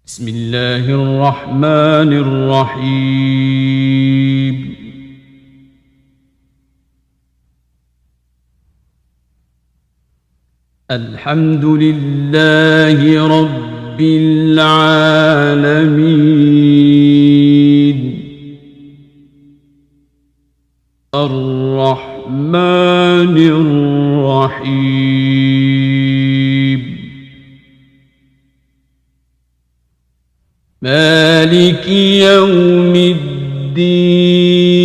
بسم الله الرحمن الرحيم. الحمد لله رب العالمين الرحمن الرحيم مالك يوم الدين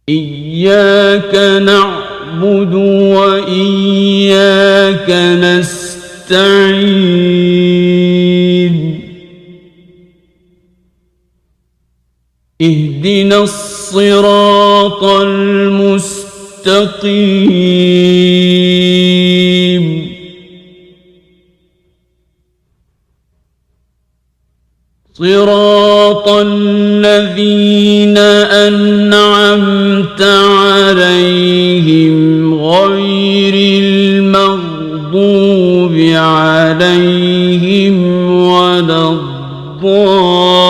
إياك نعبد وإياك نستعين اهدنا الصراط المستقيم صراط الذين أنعمت عليهم غير المغضوب عليهم ولا الضالين.